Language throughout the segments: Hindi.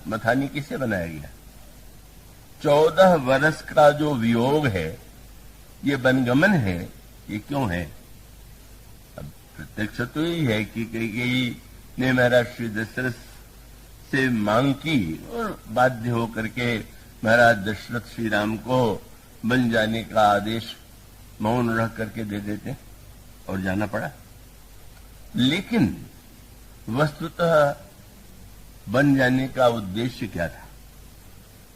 मथानी किसे बनाया गया? 14 वर्ष का जो वियोग है, ये वनगमन है, ये क्यों है? अब प्रत्यक्ष तो यही है कि कैकेयी ने महाराज श्री दशरथ से मांग की और बाध्य होकर के महाराज दशरथ श्री राम को बन जाने का आदेश मौन रह करके दे देते और जाना पड़ा। लेकिन वस्तुतः बन जाने का उद्देश्य क्या था?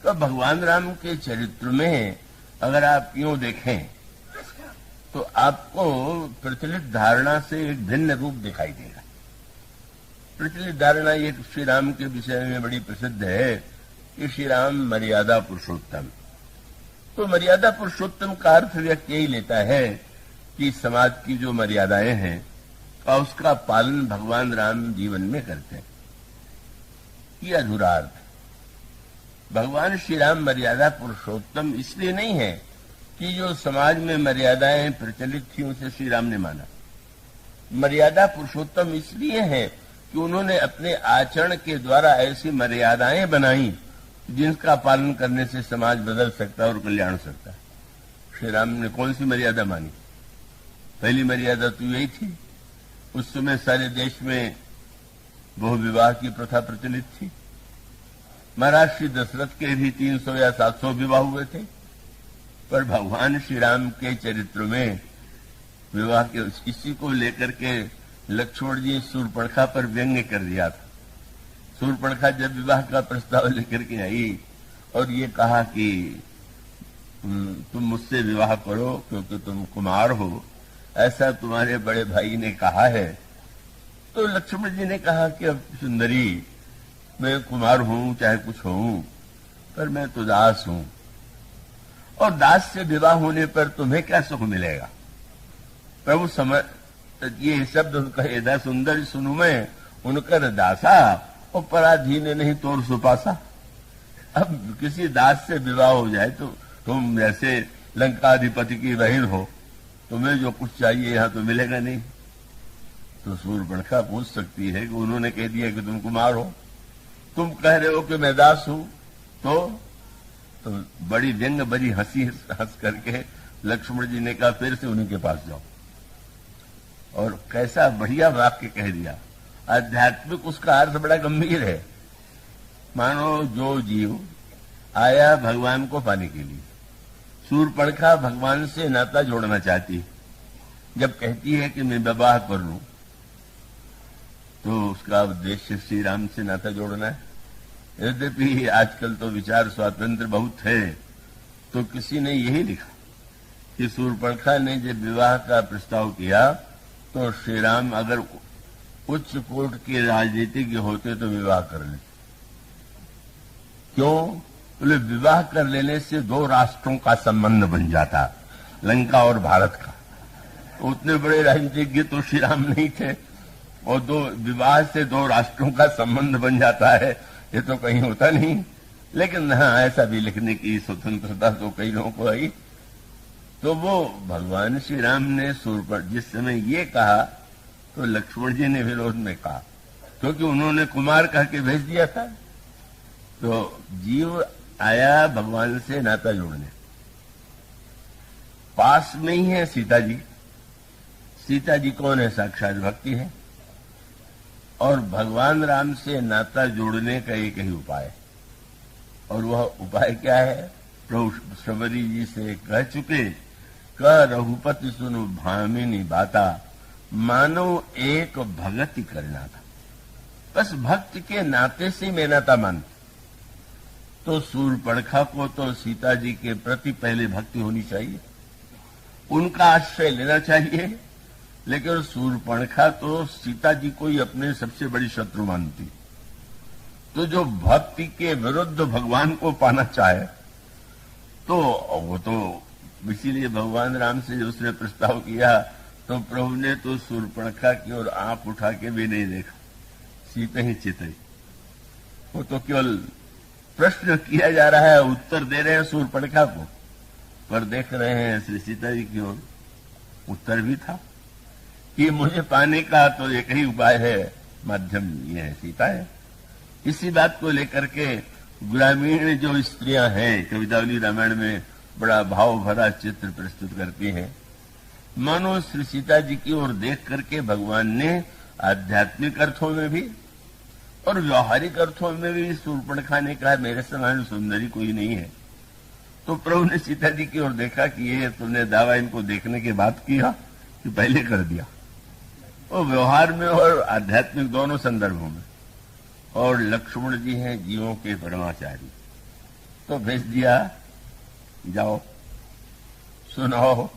तो भगवान राम के चरित्र में अगर आप यूं देखें तो आपको प्रचलित धारणा से एक भिन्न रूप दिखाई देगा। प्रचलित धारणा ये श्री राम के विषय में बड़ी प्रसिद्ध है कि श्री राम मर्यादा पुरुषोत्तम। तो मर्यादा पुरुषोत्तम का अर्थ व्यक्ति यही लेता है कि समाज की जो मर्यादाएं हैं और उसका पालन भगवान राम जीवन में करते हैं। ये अधूरा अर्थ है। भगवान श्री राम मर्यादा पुरुषोत्तम इसलिए नहीं है कि जो समाज में मर्यादाएं प्रचलित थी उसे श्री राम ने माना। मर्यादा पुरुषोत्तम इसलिए है कि उन्होंने अपने आचरण के द्वारा ऐसी मर्यादाएं बनाई जिनका पालन करने से समाज बदल सकता है और कल्याण हो सकता है। श्री राम ने कौन सी मर्यादा मानी? पहली मर्यादा तो यही थी, उस समय सारे देश में बहुविवाह की प्रथा प्रचलित थी। महाराज श्री दशरथ के भी 300 या 700 विवाह हुए थे, पर भगवान श्री राम के चरित्र में विवाह के इसी को लेकर के लक्ष्मण जी शूर्पणखा पर व्यंग्य कर दिया था। शूर्पणखा जब विवाह का प्रस्ताव लेकर के आई और ये कहा कि तुम मुझसे विवाह करो क्योंकि तुम कुमार हो, ऐसा तुम्हारे बड़े भाई ने कहा है, तो लक्ष्मण जी ने कहा कि अब सुंदरी, मैं कुमार हूं चाहे कुछ हूं, पर मैं तो दास हूं, और दास से विवाह होने पर तुम्हें क्या सुख मिलेगा? प्रभु समझ ये शब्द उनका यदा सुंदर सुनु मैं उनकर दासा और पराधीन नहीं तोर सुपासा। अब किसी दास से विवाह हो जाए तो तुम जैसे लंकाधिपति की बहन हो, तुम्हें जो कुछ चाहिए यहां तो मिलेगा नहीं। तो शूर्पणखा पूछ सकती है कि उन्होंने कह दिया कि तुम कुमार हो, तुम कह रहे हो कि मैं दास हूं, तो बड़ी व्यंग बड़ी हंसी हंस करके लक्ष्मण जी ने कहा फिर से उन्हीं के पास जाओ। और कैसा बढ़िया वाक्य कह दिया। आध्यात्मिक उसका अर्थ बड़ा गंभीर है। मानो जो जीव आया भगवान को पाने के लिए, शूर्पणखा भगवान से नाता जोड़ना चाहती, जब कहती है कि मैं विवाह कर लूं, तो उसका उद्देश्य श्री राम से नाता जोड़ना है। यद्यपि आजकल तो विचार स्वातंत्र बहुत है, तो किसी ने यही लिखा कि शूर्पणखा ने जब विवाह का प्रस्ताव किया तो श्री राम अगर उच्च कोर्ट के राजनीतिज्ञ होते तो विवाह कर लेते। क्यों? बोले विवाह कर लेने से 2 राष्ट्रों का संबंध बन जाता, लंका और भारत का। उतने बड़े राजनीतिज्ञ तो श्री राम नहीं थे, और 2 विवाह से 2 राष्ट्रों का संबंध बन जाता है, ये तो कहीं होता नहीं। लेकिन हाँ, ऐसा भी लिखने की स्वतंत्रता तो कई लोगों को आई। तो वो भगवान श्री राम ने जिस समय ये कहा तो लक्ष्मण जी ने विरोध में कहा, क्योंकि उन्होंने कुमार कह के भेज दिया था। तो जीव आया भगवान से नाता जोड़ने। पास में ही है सीता जी। सीता जी कौन है? साक्षात भक्ति है। और भगवान राम से नाता जोड़ने का एक ही उपाय है, और वह उपाय क्या है? प्रभु शबरी जी से कह चुके, कह रघुपति सुनु भामिनी बाता, मानो एक भगति करना था। बस भक्त के नाते से मैं नाता मानता। तो शूर्पणखा को तो सीता जी के प्रति पहले भक्ति होनी चाहिए, उनका आश्रय लेना चाहिए। लेकिन शूर्पणखा तो सीता जी को ही अपने सबसे बड़ी शत्रु मानती। तो जो भक्ति के विरुद्ध भगवान को पाना चाहे, तो वो तो इसीलिए भगवान राम से उसने प्रस्ताव किया, तो प्रभु ने तो शूर्पणखा की ओर आंख उठा के भी नहीं देखा, सीता ही चिताई। वो तो केवल प्रश्न किया जा रहा है, उत्तर दे रहे हैं शूर्पणखा को, पर देख रहे हैं श्री सीता जी की ओर। उत्तर भी था कि मुझे पाने का तो एक ही उपाय है, माध्यम ये है, सीता है। इसी बात को लेकर के ग्रामीण जो स्त्रियां हैं, कवितावली रामायण में बड़ा भाव भरा चित्र प्रस्तुत करती हैं। मानो श्री सीता जी की ओर देख करके भगवान ने आध्यात्मिक अर्थों में भी और व्यवहारिक अर्थों में भी शूर्पणखा ने कहा मेरे समान सुंदरी कोई नहीं है। तो प्रभु ने सीता जी की ओर देखा कि ये तुमने दावा इनको देखने के बाद किया कि पहले कर दिया, और व्यवहार में और आध्यात्मिक दोनों संदर्भों में। और लक्ष्मण जी हैं जीवों के परमाचारी, तो भेज दिया, जाओ सुनाओ।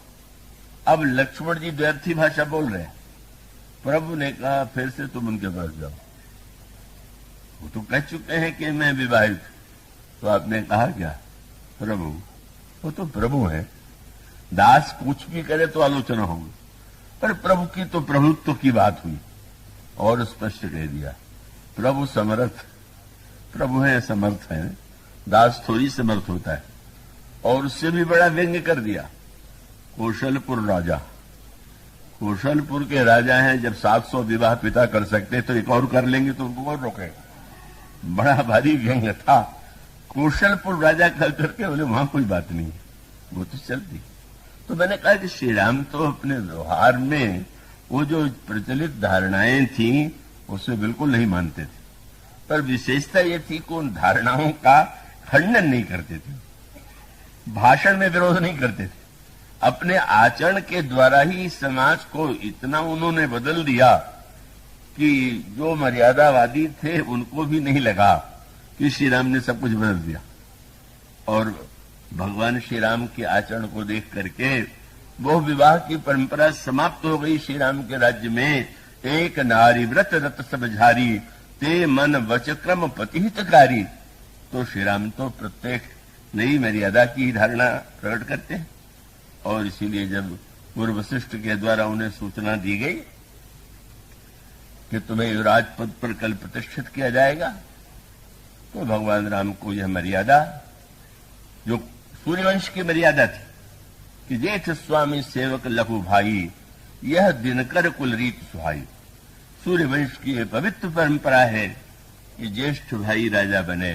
अब लक्ष्मण जी द्व्यर्थी भाषा बोल रहे हैं। प्रभु ने कहा फिर से तुम उनके पास जाओ, वो तो कह चुके हैं कि मैं विवाहित। तो आपने कहा क्या? प्रभु, वो तो प्रभु है, दास कुछ भी करे तो आलोचना होगी, पर प्रभु की तो प्रभुत्व की बात हुई। और स्पष्ट कह दिया प्रभु समर्थ, प्रभु है समर्थ है, दास थोड़ी समर्थ होता है। और उससे भी बड़ा व्यंग्य कर दिया। कौशलपुर राजा, कौशलपुर के राजा हैं, जब 700 विवाह पिता कर सकते तो एक और कर लेंगे तो उनको और रोकेगा। बड़ा भारी व्यंग्य था। कौशलपुर राजा कह करके बोले वहां कोई बात नहीं है, वो तो चलती। तो मैंने कहा कि श्री राम तो अपने व्यवहार में वो जो प्रचलित धारणाएं थी उसे बिल्कुल नहीं मानते थे, पर विशेषता ये थी कि उन धारणाओं का खंडन नहीं करते थे, भाषण में विरोध नहीं करते थे। अपने आचरण के द्वारा ही समाज को इतना उन्होंने बदल दिया कि जो मर्यादावादी थे उनको भी नहीं लगा कि श्री राम ने सब कुछ बदल दिया। और भगवान श्री राम के आचरण को देख करके वो विवाह की परंपरा समाप्त हो गई श्री राम के राज्य में। एक नारी व्रत रत सब झारी, ते मन वचक्रम पतिहितकारी। तो श्री राम तो प्रत्येक नई मर्यादा की धारणा प्रकट करते हैं। और इसीलिए जब गुरु वशिष्ठ के द्वारा उन्हें सूचना दी गई कि तुम्हें युवराज पद पर कल प्रतिष्ठित किया जाएगा, तो भगवान राम को यह मर्यादा, जो सूर्यवंश की मर्यादा थी कि जेठ स्वामी सेवक लघु भाई, यह दिनकर कुल रीत सुहाई। सूर्यवंश की यह पवित्र परंपरा है कि ज्येष्ठ भाई राजा बने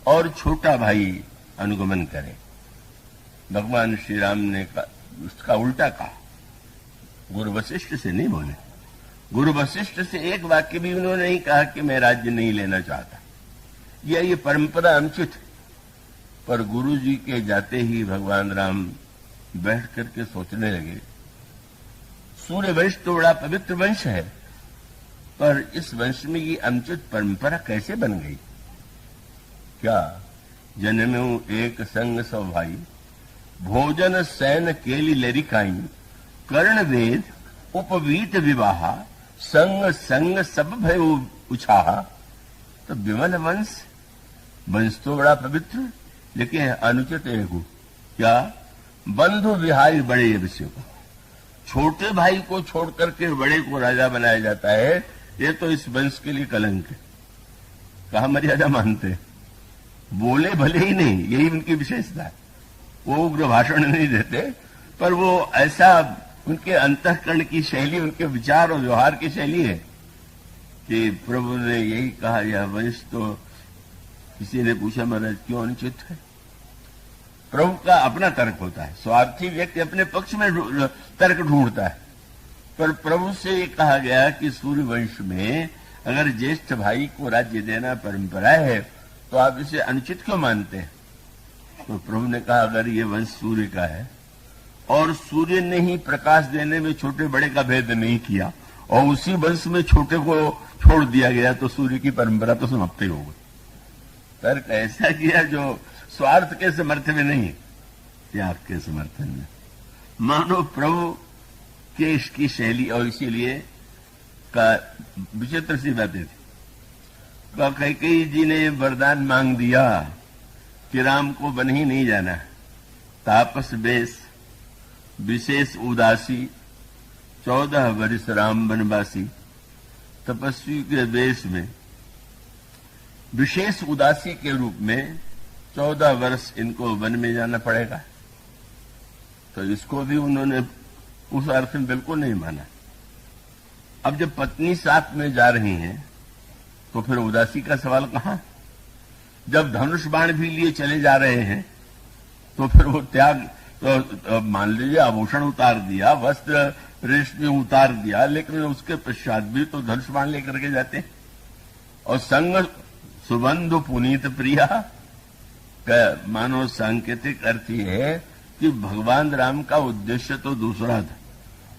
और छोटा भाई अनुगमन करे। भगवान श्री राम ने उसका उल्टा कहा, गुरु वशिष्ठ से नहीं बोले। गुरु वशिष्ठ से एक वाक्य भी उन्होंने नहीं कहा कि मैं राज्य नहीं लेना चाहता, ये परंपरा अनुचित है। पर गुरु जी के जाते ही भगवान राम बैठ करके सोचने लगे, सूर्य वंश तो बड़ा पवित्र वंश है, पर इस वंश में ये अनुचित परंपरा कैसे बन गई? क्या जन्म्यो एक संग सौ भाई, भोजन सैन केली लरिकाई, कर्ण वेद उपवीत विवाहा, संग संग सब भय उछाहा। तो विमल वंश तो बड़ा पवित्र, लेकिन अनुचित एक क्या? बंधु विहारी बड़े विषय को, छोटे भाई को छोड़ करके बड़े को राजा बनाया जाता है, ये तो इस वंश के लिए कलंक है। कहा मर्यादा मानते, बोले भले ही नहीं, यही उनकी विशेषता है। वो उग्र भाषण नहीं देते, पर वो ऐसा उनके अंतःकरण की शैली, उनके विचार और व्यवहार की शैली है कि प्रभु ने यही कहा, यह वंश तो, किसी ने पूछा महाराज क्यों अनुचित है? प्रभु का अपना तर्क होता है, स्वार्थी व्यक्ति अपने पक्ष में तर्क ढूंढता है। पर प्रभु से ये कहा गया कि सूर्य वंश में अगर ज्येष्ठ भाई को राज्य देना परंपरा है, तो आप इसे अनुचित क्यों मानते हैं? तो प्रभु ने कहा, अगर ये वंश सूर्य का है और सूर्य ने ही प्रकाश देने में छोटे बड़े का भेद नहीं किया और उसी वंश में छोटे को छोड़ दिया गया, तो सूर्य की परंपरा तो समाप्त ही हो गई। तर्क ऐसा किया जो स्वार्थ के समर्थन में नहीं, त्याग के समर्थन में। मानो प्रभु के इसकी शैली, और इसीलिए का विचित्र सी बातें थी। कैकेयी जी ने वरदान मांग दिया कि राम को वन ही नहीं जाना, तापस बेस विशेष उदासी, 14 वर्ष राम वनवासी। तपस्वी के वेश में विशेष उदासी के रूप में 14 वर्ष इनको वन में जाना पड़ेगा। तो इसको भी उन्होंने उस अर्थ में बिल्कुल नहीं माना। अब जब पत्नी साथ में जा रही हैं तो फिर उदासी का सवाल कहां? जब धनुष बाण भी लिए चले जा रहे हैं तो फिर वो त्याग, तो मान लीजिए आभूषण उतार दिया, वस्त्र रेशमी उतार दिया, लेकिन उसके पश्चात भी तो धनुष बाण लेकर के जाते हैं। और संग सुबंधु पुनीत प्रिया का मानो सांकेतिक अर्थ ये है कि भगवान राम का उद्देश्य तो दूसरा था।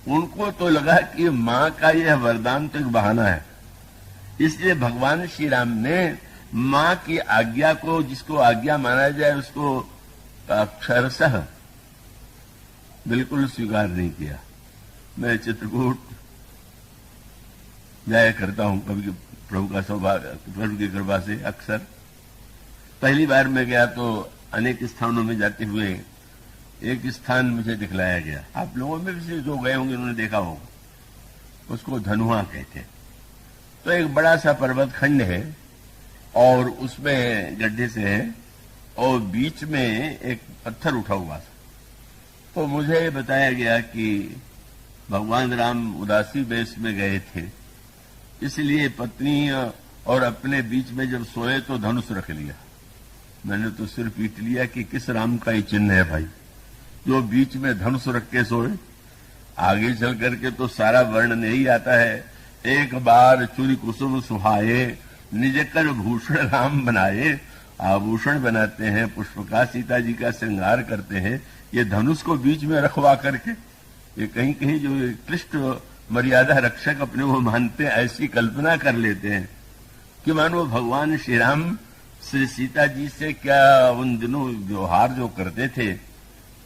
उनको तो लगा कि मां का यह वरदान तो एक बहाना है, इसलिए भगवान श्री राम ने मां की आज्ञा को, जिसको आज्ञा माना जाए, उसको अक्षरशः बिल्कुल स्वीकार नहीं किया। मैं चित्रकूट जाया करता हूं कभी, प्रभु का सौभाग्य, प्रभु की कृपा से अक्सर। पहली बार मैं गया तो अनेक स्थानों में जाते हुए एक स्थान मुझे दिखलाया गया, आप लोगों में भी जो गए होंगे उन्होंने देखा होगा, उसको धनुआ कहते हैं। तो एक बड़ा सा पर्वत खंड है और उसमें गड्ढे से है और बीच में एक पत्थर उठा हुआ था। तो मुझे बताया गया कि भगवान राम उदासी वेश में गए थे, इसलिए पत्नी और अपने बीच में जब सोए तो धनुष रख लिया। मैंने तो सिर पीट लिया कि किस राम का ही चिन्ह है भाई, जो बीच में धनुष रख के सोए। आगे चल करके तो सारा वर्णन यही आता है, एक बार चूरी कुसुम सुहाए, निज कर भूषण राम बनाए। आभूषण बनाते हैं, पुष्प का सीता जी का श्रृंगार करते हैं, ये धनुष को बीच में रखवा करके, ये कहीं कहीं जो क्लिष्ट मर्यादा रक्षक अपने वो मानते हैं, ऐसी कल्पना कर लेते हैं कि मानो भगवान श्री राम श्री सीता जी से क्या उन दिनों व्यवहार जो करते थे,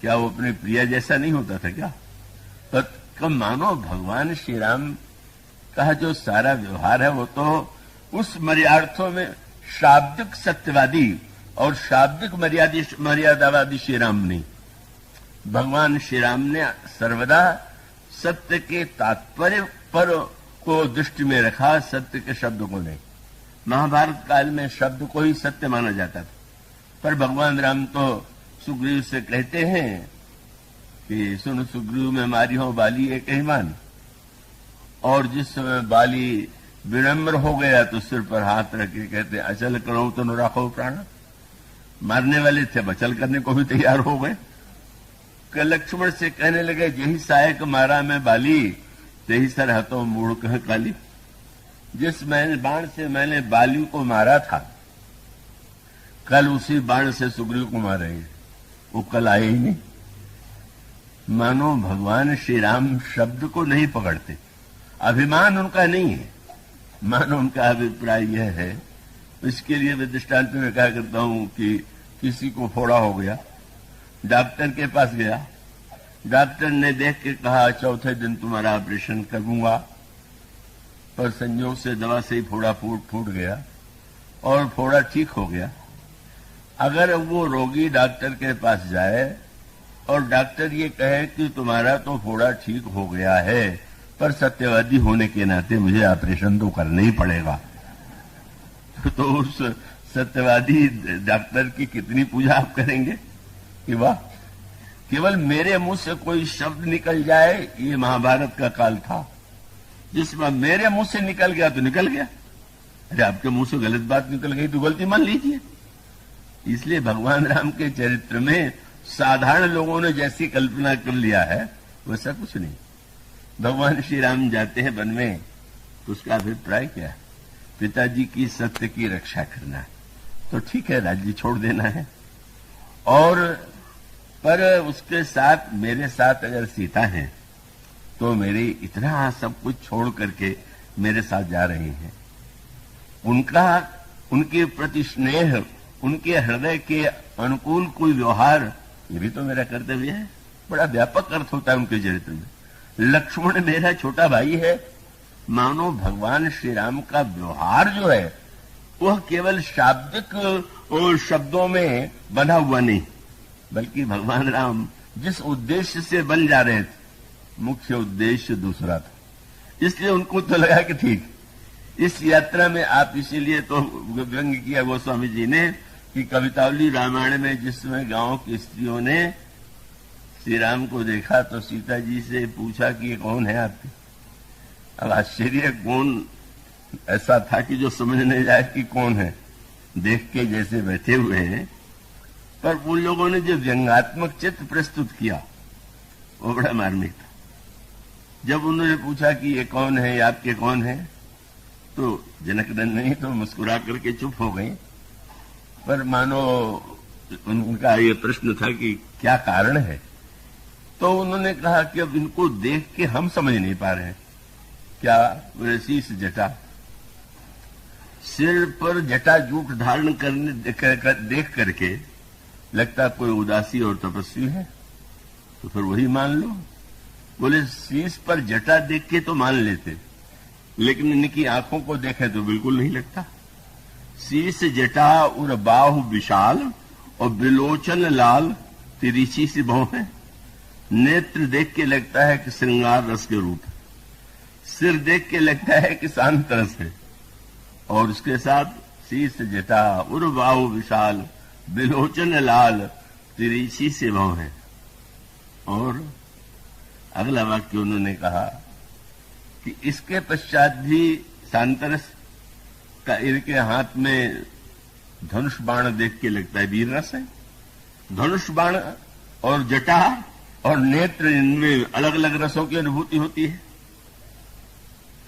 क्या वो अपने प्रिया जैसा नहीं होता था क्या? तो मानो भगवान श्री राम का जो सारा व्यवहार है वो तो उस मर्यादार्थों में शाब्दिक सत्यवादी और शाब्दिक मर्यादावादी श्री राम नहीं। भगवान श्री राम ने सर्वदा सत्य के तात्पर्य पर को दृष्टि में रखा, सत्य के शब्द को नहीं। महाभारत काल में शब्द को ही सत्य माना जाता था, पर भगवान राम तो सुग्रीव से कहते हैं कि सुन सुग्रीव में मारी हो बाली एक ही मान। और जिस समय बाली विनम्र हो गया तो सिर पर हाथ रख के कहते अचल करो तो न राखो प्राण। मारने वाले थे, बचल करने को भी तैयार हो गए। लक्ष्मण से कहने लगे यही सहायक मारा मैं बाली, यही सर हतो मूढ़ कह काली। जिस बाण से मैंने बाली को मारा था, कल उसी बाण से सुग्रीव को मारेंगे, वो कल आए ही नहीं। मानो भगवान श्री राम शब्द को नहीं पकड़ते, अभिमान उनका नहीं है, मानो उनका अभिप्राय यह है। इसके लिए मैं दृष्टांत में कहा करता हूं कि किसी को फोड़ा हो गया, डॉक्टर के पास गया, डॉक्टर ने देख के कहा चौथे दिन तुम्हारा ऑपरेशन करूंगा, पर संयोग से दवा से ही फोड़ा फूट गया और फोड़ा ठीक हो गया। अगर वो रोगी डॉक्टर के पास जाए और डॉक्टर ये कहे कि तुम्हारा तो फोड़ा ठीक हो गया है, पर सत्यवादी होने के नाते मुझे ऑपरेशन तो करना ही पड़ेगा, तो उस सत्यवादी डॉक्टर की कितनी पूजा आप करेंगे कि वाह, केवल मेरे मुंह से कोई शब्द निकल जाए। ये महाभारत का काल था जिसमें मेरे मुंह से निकल गया तो निकल गया। अरे आपके मुंह से गलत बात निकल गई तो गलती मान लीजिए। इसलिए भगवान राम के चरित्र में साधारण लोगों ने जैसी कल्पना कर लिया है वैसा कुछ नहीं। भगवान श्री राम जाते हैं वन में तो उसका अभिप्राय क्या है? पिताजी की सत्य की रक्षा करना है, तो ठीक है राज्य छोड़ देना है। और पर उसके साथ मेरे साथ अगर सीता है तो मेरे इतना सब कुछ छोड़ करके मेरे साथ जा रहे हैं। उनके प्रति स्नेह, उनके हृदय के अनुकूल कोई व्यवहार, ये भी तो मेरा कर्तव्य है। बड़ा व्यापक अर्थ होता है उनके चरित्र में। लक्ष्मण मेरा छोटा भाई है, मानो भगवान श्री राम का व्यवहार जो है वह केवल शाब्दिक शब्दों में बना हुआ नहीं, बल्कि भगवान राम जिस उद्देश्य से बन जा रहे थे, मुख्य उद्देश्य दूसरा था। इसलिए उनको तो लगा कि ठीक इस यात्रा में आप, इसीलिए तो व्यंग किया गोस्वामी जी ने कि कवितावली रामायण में जिस समय गांव की स्त्रियों ने श्री राम को देखा तो सीता जी से पूछा कि ये कौन है आपके? अब आश्चर्य, कौन ऐसा था कि जो समझ नहीं जाए कि कौन है, देख के जैसे बैठे हुए हैं। पर उन लोगों ने जो व्यंग्यात्मक चित्र प्रस्तुत किया वो बड़ा मार्मिक था। जब उन्होंने पूछा कि ये कौन है, ये आपके कौन है, तो जनकनंदनी तो मुस्कुरा करके चुप हो गई। पर मानो उनका ये प्रश्न था कि क्या कारण है, तो उन्होंने कहा कि अब इनको देख के हम समझ नहीं पा रहे हैं। क्या? बोले शीश जटा, सिर पर जटा जूट धारण करने देख करके लगता कोई उदासी और तपस्वी है, तो फिर वही मान लो। बोले शीश पर जटा देख के तो मान लेते, लेकिन इनकी आंखों को देखें तो बिल्कुल नहीं लगता। शीश जटा और बाहु विशाल और बिलोचन लाल, तिरछी सी भौं है। नेत्र देख के लगता है कि श्रृंगार रस के रूप है। सिर देख के लगता है कि शांत रस है। और उसके साथ शीश जटा और बाहु विशाल, बिलोचन लाल, तिरछी सी भौं है। और अगला वाक्य उन्होंने कहा कि इसके पश्चात भी शांतरस का, इनके हाथ में धनुष बाण देख के लगता है वीर रस है। धनुष बाण और जटा और नेत्र, इनमें अलग अलग रसों की अनुभूति होती है।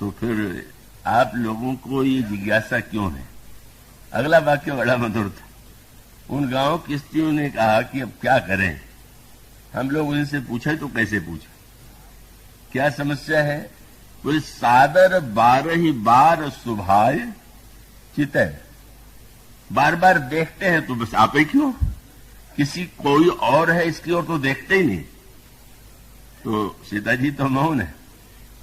तो फिर आप लोगों को ये जिज्ञासा क्यों है? अगला वाक्य बड़ा मधुर था। उन गांव की स्त्रियों ने कहा कि अब क्या करें, हम लोग उनसे पूछे तो कैसे पूछे, क्या समस्या है? बोले सादर 12 बार सुभाय चितय, बार बार देखते हैं तो बस आप ही क्यों, किसी कोई और है इसकी ओर तो देखते ही नहीं। तो सीता जी तो मौन है,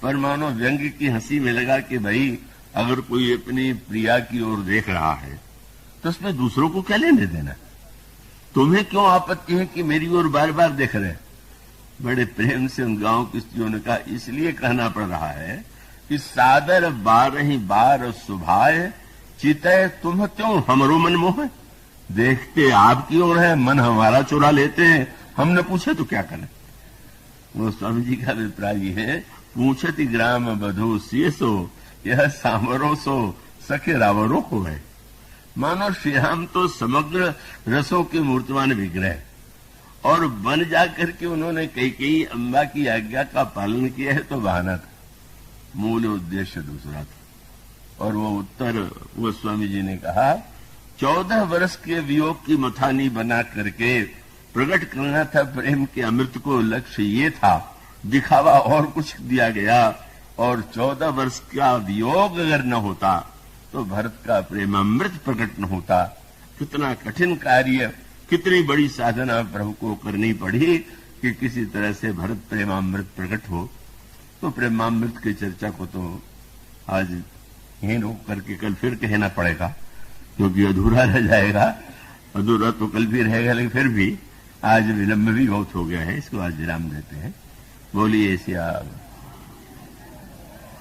पर मानो व्यंग्य की हंसी में लगा कि भाई अगर कोई अपनी प्रिया की ओर देख रहा है तो उसमें दूसरों को क्या लेने देना, तुम्हें क्यों आपत्ति है कि मेरी ओर बार बार देख रहे हैं? बड़े प्रेम से उन गांव की स्त्रियों ने कहा इसलिए कहना पड़ रहा है कि सादर 12 बार सुभाय चितय, तुम क्यों हमरो मन मोह है, देखते आपकी ओर है, मन हमारा चुरा लेते हैं, हमने पूछे तो क्या करें। वो स्वामी जी का अभिप्राय ये है, पूछति ग्राम बधु शेषो यह सामरो सो सखे रावरो को है। मानो श्री राम तो समग्र रसों के मूर्तिमान विग्रह, और वन जाकर के उन्होंने कई अम्बा की आज्ञा का पालन किया है तो बहाना था, मूल उद्देश्य दूसरा था। और वो उत्तर वो स्वामी जी ने कहा 14 वर्ष के वियोग की मथानी बना करके प्रकट करना था प्रेम के अमृत को, लक्ष्य ये था, दिखावा और कुछ दिया गया। और 14 वर्ष का वियोग अगर न होता तो भरत का प्रेम अमृत प्रकट न होता। कितना कठिन कार्य, कितनी बड़ी साधना प्रभु को करनी पड़ी कि किसी तरह से भरत प्रेमामृत प्रकट हो। तो प्रेमामृत की चर्चा को तो आज यहीं रोक करके कल फिर कहना पड़ेगा, क्योंकि अधूरा रह जाएगा। अधूरा तो कल भी रहेगा, लेकिन फिर भी आज विलंब भी बहुत हो गया है, इसको आज विराम देते हैं। बोलिए श्याम।